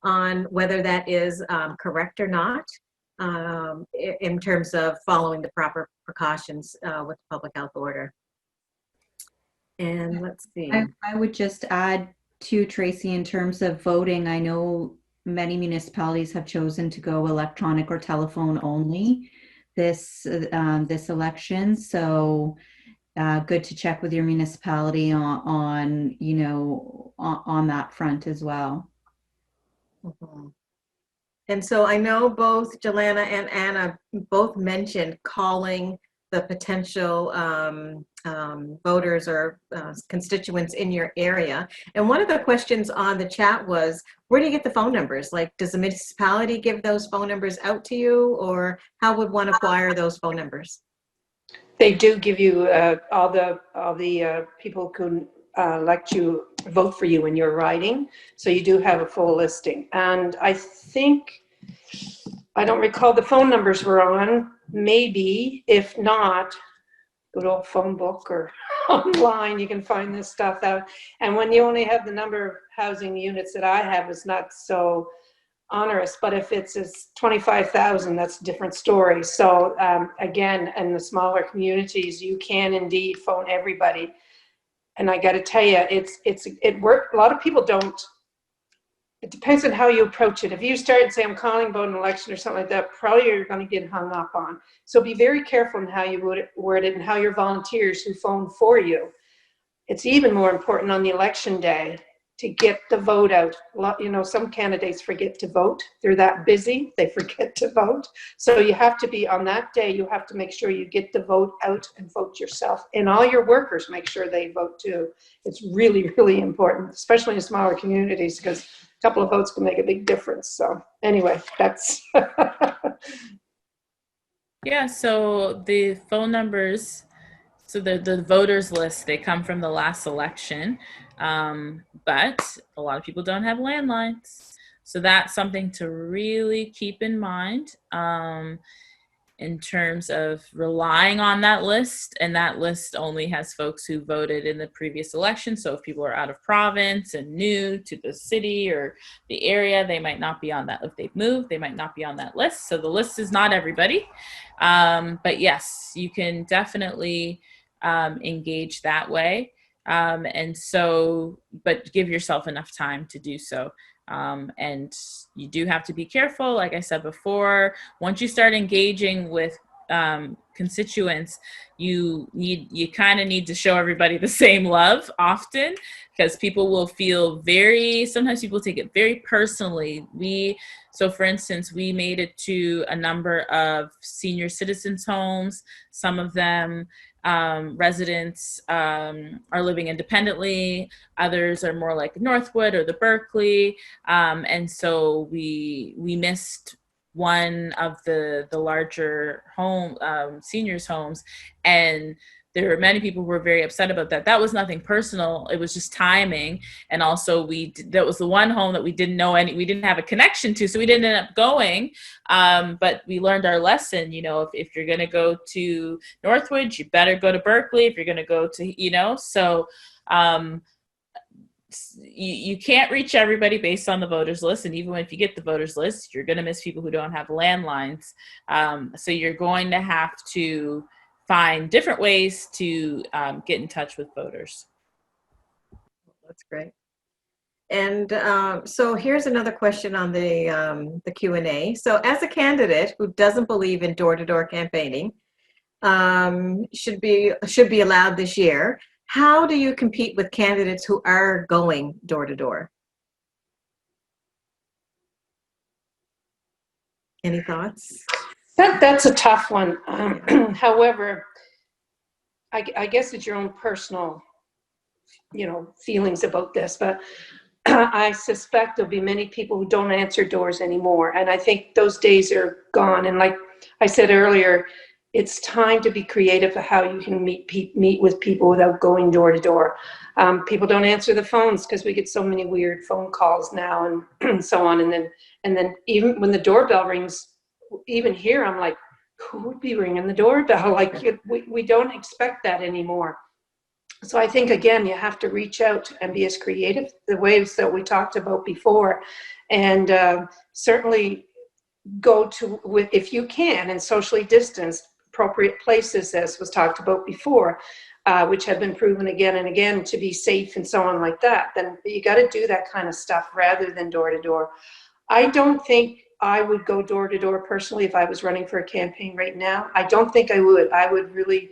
on whether that is correct or not, in terms of following the proper precautions with the public health order. And let's see. I would just add to Tracey, in terms of voting, I know many municipalities have chosen to go electronic or telephone only this election. So good to check with your municipality on that front as well. Mm-hmm. And so I know both Jalana and Anna both mentioned calling the potential voters or constituents in your area. And one of the questions on the chat was, where do you get the phone numbers? Like, does the municipality give those phone numbers out to you, or how would one acquire those phone numbers? They do give you all the people who let you vote for you when you're riding. So you do have a full listing. And I think, I don't recall the phone numbers we're on. Maybe, if not, good old phone book or online, you can find this stuff out. And when you only have the number of housing units that I have, is not so onerous. But if it's 25,000, that's a different story. So again, in the smaller communities, you can indeed phone everybody. And I got to tell you, it worked. A lot of people don't. It depends on how you approach it. If you start and say, I'm calling about an election or something like that, probably you're going to get hung up on. So be very careful in how you word it and how your volunteers who phone for you it's even more important on the election day to get the vote out. You know, some candidates forget to vote. They're that busy, they forget to vote. So you have to be, on that day, you have to make sure you get the vote out and vote yourself. And all your workers make sure they vote too. It's really, really important, especially in smaller communities, because a couple of votes can make a big difference. So anyway, that's... Yeah, so the phone numbers, so the voters list, they come from the last election, but a lot of people don't have landlines. So that's something to really keep in mind in terms of relying on that list. And that list only has folks who voted in the previous election. So if people are out of province and new to the city or the area, they might not be on that. If they've moved, they might not be on that list. So the list is not everybody. But yes, you can definitely engage that way. And so, but give yourself enough time to do so. And you do have to be careful. Like I said before, once you start engaging with constituents, you kind of need to show everybody the same love often, because people will feel sometimes people take it very personally. So for instance, we made it to a number of senior citizens homes. Some of them residents are living independently. Others are more like Northwood or the Berkeley. And so we missed one of the larger seniors homes, and there were many people who were very upset about that. That was nothing personal. It was just timing. And also that was the one home that we didn't have a connection to, so we didn't end up going. But we learned our lesson, you know, if you're going to go to Northwood, you better go to Berkeley. If you're going to go to, so you can't reach everybody based on the voters list. And even if you get the voters list, you're going to miss people who don't have landlines. So you're going to have to find different ways to get in touch with voters. That's great. And so here's another question on the Q&A. So as a candidate who doesn't believe in door-to-door campaigning, should be allowed this year, how do you compete with candidates who are going door-to-door? Any thoughts? That's a tough one. However, I guess it's your own personal, feelings about this, but I suspect there'll be many people who don't answer doors anymore. And I think those days are gone. And like I said earlier, it's time to be creative for how you can meet with people without going door to door. People don't answer the phones because we get so many weird phone calls now and so on. And then even when the doorbell rings, even here, I'm like, who would be ringing the doorbell? Like we don't expect that anymore. So I think, again, you have to reach out and be as creative, the ways that we talked about before, and certainly go to, if you can, and socially distanced, appropriate places, as was talked about before, which have been proven again and again to be safe and so on like that. Then you got to do that kind of stuff rather than door to door. I don't think I would go door to door personally if I was running for a campaign right now. I don't think I would. I would really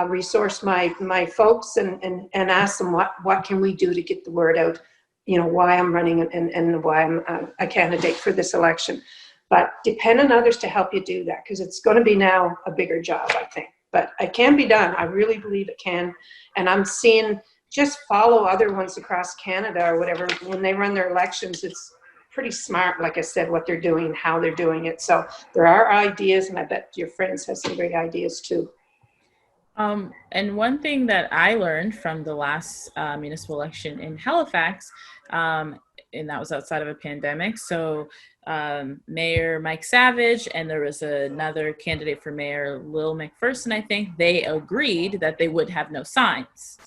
resource my folks and ask them what can we do to get the word out, why I'm running and why I'm a candidate for this election. But depend on others to help you do that, because it's going to be now a bigger job, I think. But it can be done. I really believe it can. And I'm seeing, just follow other ones across Canada or whatever. When they run their elections, it's pretty smart, like I said, what they're doing and how they're doing it. So there are ideas, and I bet your friends have some great ideas too. And one thing that I learned from the last municipal election in Halifax, and that was outside of a pandemic. So Mayor Mike Savage, and there was another candidate for mayor, Lil McPherson, I think, they agreed that they would have no signs.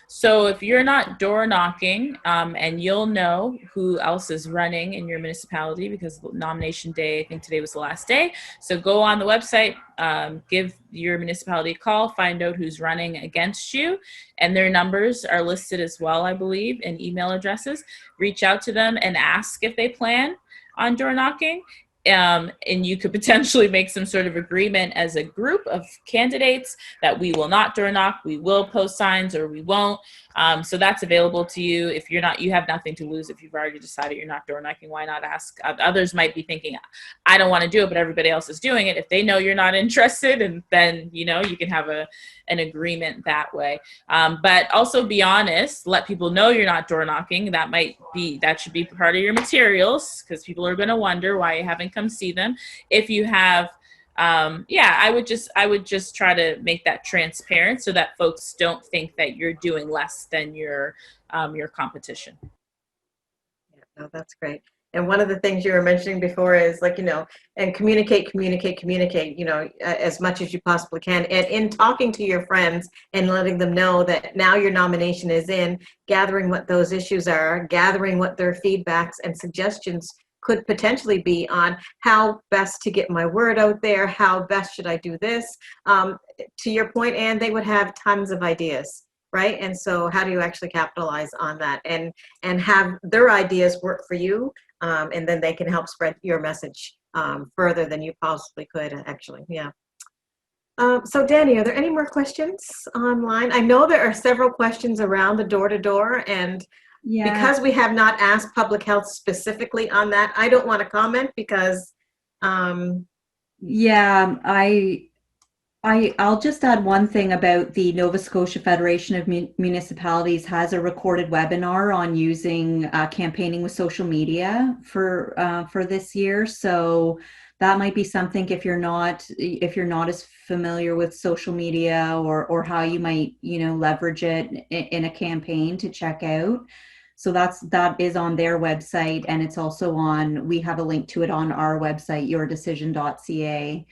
So if you're not door knocking, and you'll know who else is running in your municipality, because nomination day, I think today was the last day. So go on the website, give your municipality a call, find out who's running against you, and their numbers are listed as well, I believe, and email addresses. Reach out to them and ask if they plan on door knocking. and you could potentially make some sort of agreement as a group of candidates that we will not door knock, we will post signs, or we won't. So that's available to you. If you're not, you have nothing to lose. If you've already decided you're not door knocking, why not ask? Others might be thinking, I don't want to do it, but everybody else is doing it. If they know you're not interested, and then, you know, you can have an agreement that way. But also be honest, let people know you're not door knocking. That should be part of your materials, because people are going to wonder why you haven't come see them. If you have, I would just try to make that transparent so that folks don't think that you're doing less than your competition. Yeah, no, that's great. And one of the things you were mentioning before is, like, you know, and communicate, you know, as much as you possibly can. And in talking to your friends and letting them know that now your nomination is in, gathering what those issues are, gathering what their feedbacks and suggestions could potentially be on how best to get my word out there, how best should I do this. To your point, Anne, they would have tons of ideas, right? And so how do you actually capitalize on that and have their ideas work for you? And then they can help spread your message further than you possibly could, actually. Yeah. So Danny, are there any more questions online? I know there are several questions around the door-to-door, and because we have not asked public health specifically on that, I don't want to comment because I'll just add one thing about the Nova Scotia Federation of Municipalities has a recorded webinar on using campaigning with social media for this year. So that might be something, if you're not as familiar with social media or how you might, you know, leverage it in a campaign, to check out. So that is on their website, and it's also we have a link to it on our website, yourdecision.ca.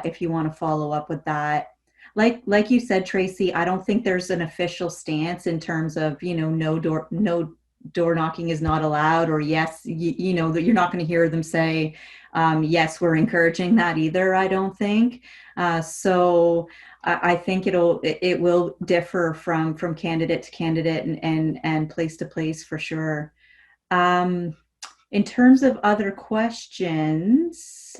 If you want to follow up with that. Like you said, Tracey, I don't think there's an official stance in terms of, you know, no door knocking is not allowed, or yes, you know, that you're not going to hear them say, yes, we're encouraging that either, I don't think. So I think it will differ from candidate to candidate and place to place for sure. In terms of other questions,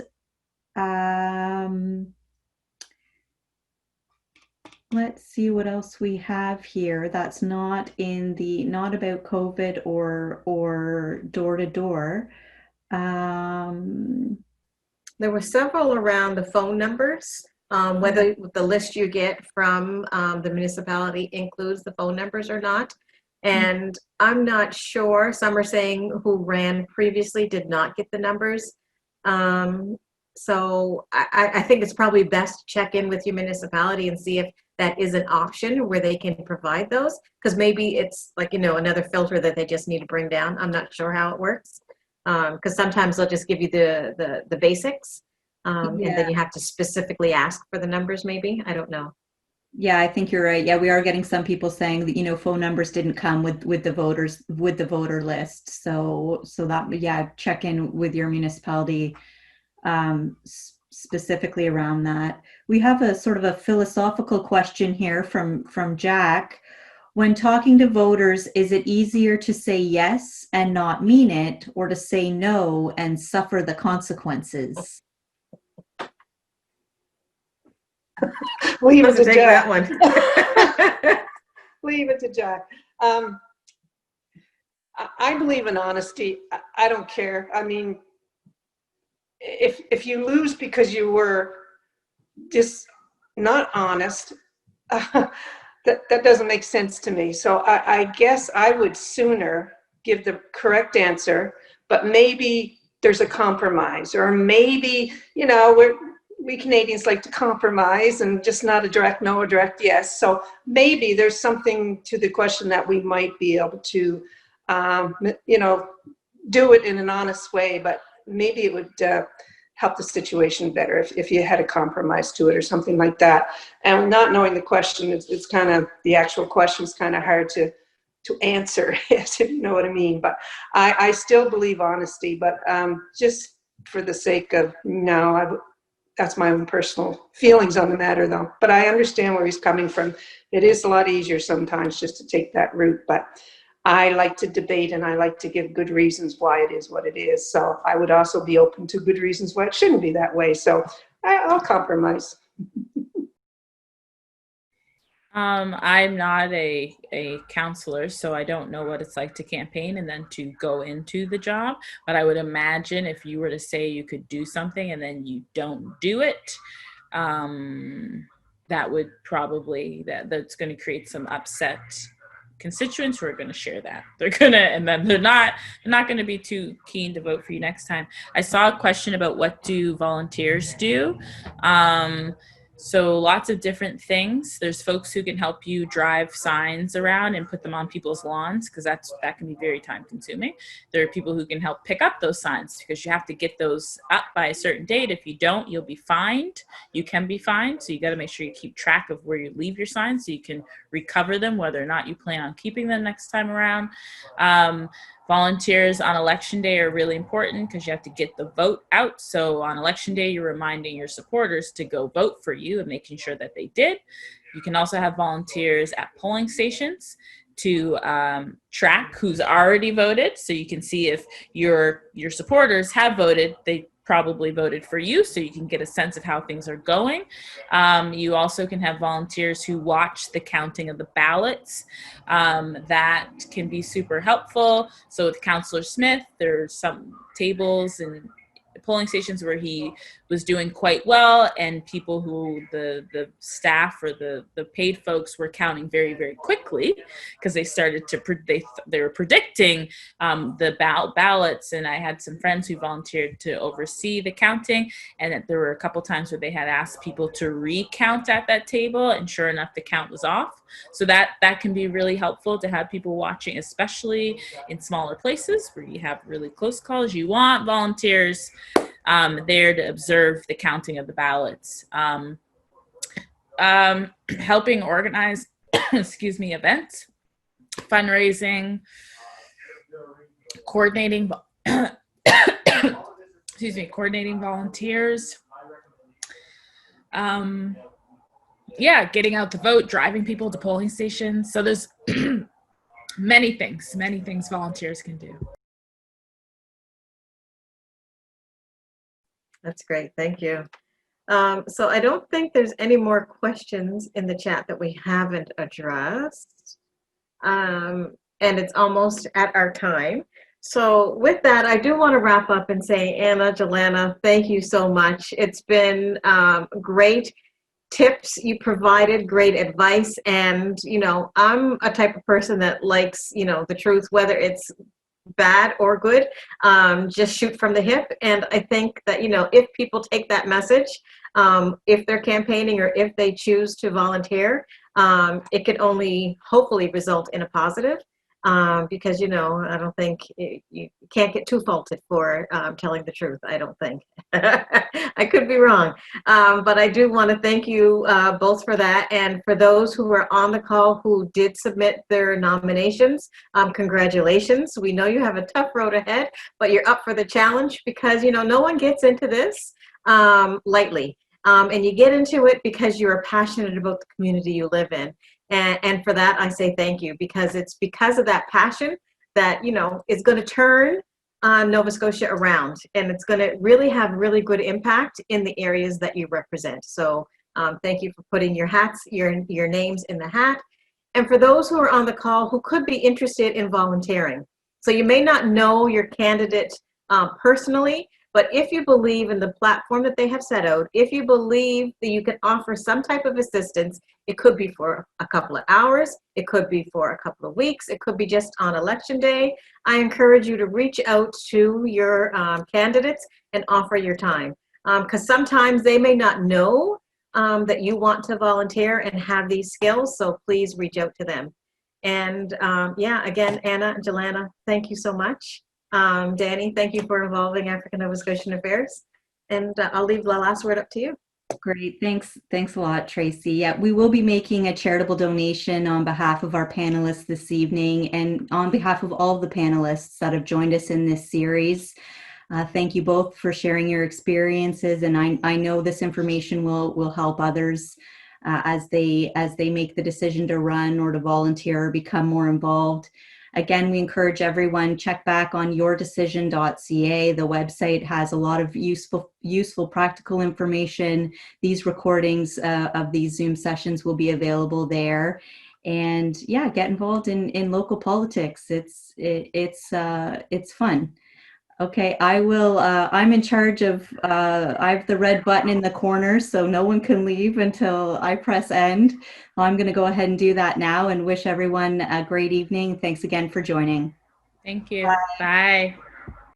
let's see what else we have here that's not about COVID or door to door. there were several around the phone numbers, whether the list you get from the municipality includes the phone numbers or not. And I'm not sure. Some are saying who ran previously did not get the numbers. So I think it's probably best to check in with your municipality and see if that is an option where they can provide those, because maybe it's like, you know, another filter that they just need to bring down. I'm not sure how it works, because sometimes they'll just give you the basics, and then you have to specifically ask for the numbers. Maybe, I don't know. Yeah, I think you're right. Yeah, we are getting some people saying that, you know, phone numbers didn't come with the voter list. So that, check in with your municipality specifically around that. We have a sort of a philosophical question here from Jack. When talking to voters, is it easier to say yes and not mean it, or to say no and suffer the consequences? Leave it to take Jack. that one. Leave it to Jack. I believe in honesty. I don't care. I mean, if you lose because you were just not honest, that doesn't make sense to me. So I guess I would sooner give the correct answer, but maybe there's a compromise, or maybe, you know, we Canadians like to compromise and just not a direct no or direct yes. So maybe there's something to the question that we might be able to, you know, do it in an honest way, but maybe it would help the situation better if you had a compromise to it or something like that. And not knowing the question, it's kind of, the actual question is kind of hard to answer, if you know what I mean. But I still believe honesty, but just for the sake of, that's my own personal feelings on the matter, though. But I understand where he's coming from. It is a lot easier sometimes just to take that route. But I like to debate and I like to give good reasons why it is what it is. So I would also be open to good reasons why it shouldn't be that way. So I'll compromise. I'm not a counselor, so I don't know what it's like to campaign and then to go into the job. But I would imagine if you were to say you could do something and then you don't do it, that would probably, that's going to create some upset constituents who are going to share that. They're going to, and then they're not going to be too keen to vote for you next time. I saw a question about what do volunteers do. So lots of different things. There's folks who can help you drive signs around and put them on people's lawns, because that can be very time consuming. There are people who can help pick up those signs, because you have to get those up by a certain date. If you don't, you'll be fined. You can be fined. So you got to make sure you keep track of where you leave your signs so you can recover them, whether or not you plan on keeping them next time around. Volunteers on election day are really important because you have to get the vote out. So on election day, you're reminding your supporters to go vote for you and making sure that they did. You can also have volunteers at polling stations to track who's already voted. So you can see if your supporters have voted, they probably voted for you, so you can get a sense of how things are going. You also can have volunteers who watch the counting of the ballots. That can be super helpful. So with Councillor Smith, there's some tables and polling stations where he was doing quite well, and people who the staff or the paid folks were counting very, very quickly, because they started to they were predicting the ballots. And I had some friends who volunteered to oversee the counting, and there were a couple times where they had asked people to recount at that table, and sure enough the count was off. So that can be really helpful to have people watching, especially in smaller places where you have really close calls. You want volunteers there to observe the counting of the ballots. Helping organize, excuse me, events, fundraising, coordinating, excuse me, coordinating volunteers. Yeah, getting out the vote, driving people to polling stations. So there's many things volunteers can do. That's great. Thank you. So I don't think there's any more questions in the chat that we haven't addressed. And it's almost at our time. So with that, I do want to wrap up and say, Anna, Jalana, thank you so much. It's been great tips you provided, great advice. And, you know, I'm a type of person that likes, you know, the truth, whether it's bad or good, just shoot from the hip. And I think that, you know, if people take that message, if they're campaigning or if they choose to volunteer, it could only hopefully result in a positive, because, you know, I don't think you can't get too faulted for telling the truth, I don't think. I could be wrong, but I do want to thank you both for that. And for those who were on the call who did submit their nominations, congratulations. We know you have a tough road ahead, but you're up for the challenge, because, you know, no one gets into this lightly. And you get into it because you're passionate about the community you live in. And for that, I say thank you, because it's because of that passion that, you know, is going to turn Nova Scotia around, and it's going to really have really good impact in the areas that you represent. So thank you for putting your names in the hat. And for those who are on the call who could be interested in volunteering, so you may not know your candidate personally, but if you believe in the platform that they have set out, if you believe that you can offer some type of assistance, it could be for a couple of hours, it could be for a couple of weeks, it could be just on election day. I encourage you to reach out to your candidates and offer your time, because sometimes they may not know that you want to volunteer and have these skills, so please reach out to them. And yeah, again, Anna and Jalana, thank you so much. Danny, thank you for involving African Nova Scotian Affairs. And I'll leave the last word up to you. Great. Thanks a lot, Tracy. Yeah, we will be making a charitable donation on behalf of our panelists this evening, and on behalf of all the panelists that have joined us in this series. Thank you both for sharing your experiences, and I know this information will help others as they make the decision to run or to volunteer or become more involved. Again, we encourage everyone, check back on yourdecision.ca. The website has a lot of useful practical information. These recordings of these Zoom sessions will be available there. And yeah, get involved in local politics. It's fun. Okay, I will, I'm in charge of, I have the red button in the corner, so no one can leave until I press end. I'm going to go ahead and do that now and wish everyone a great evening. Thanks again for joining. Thank you. Bye.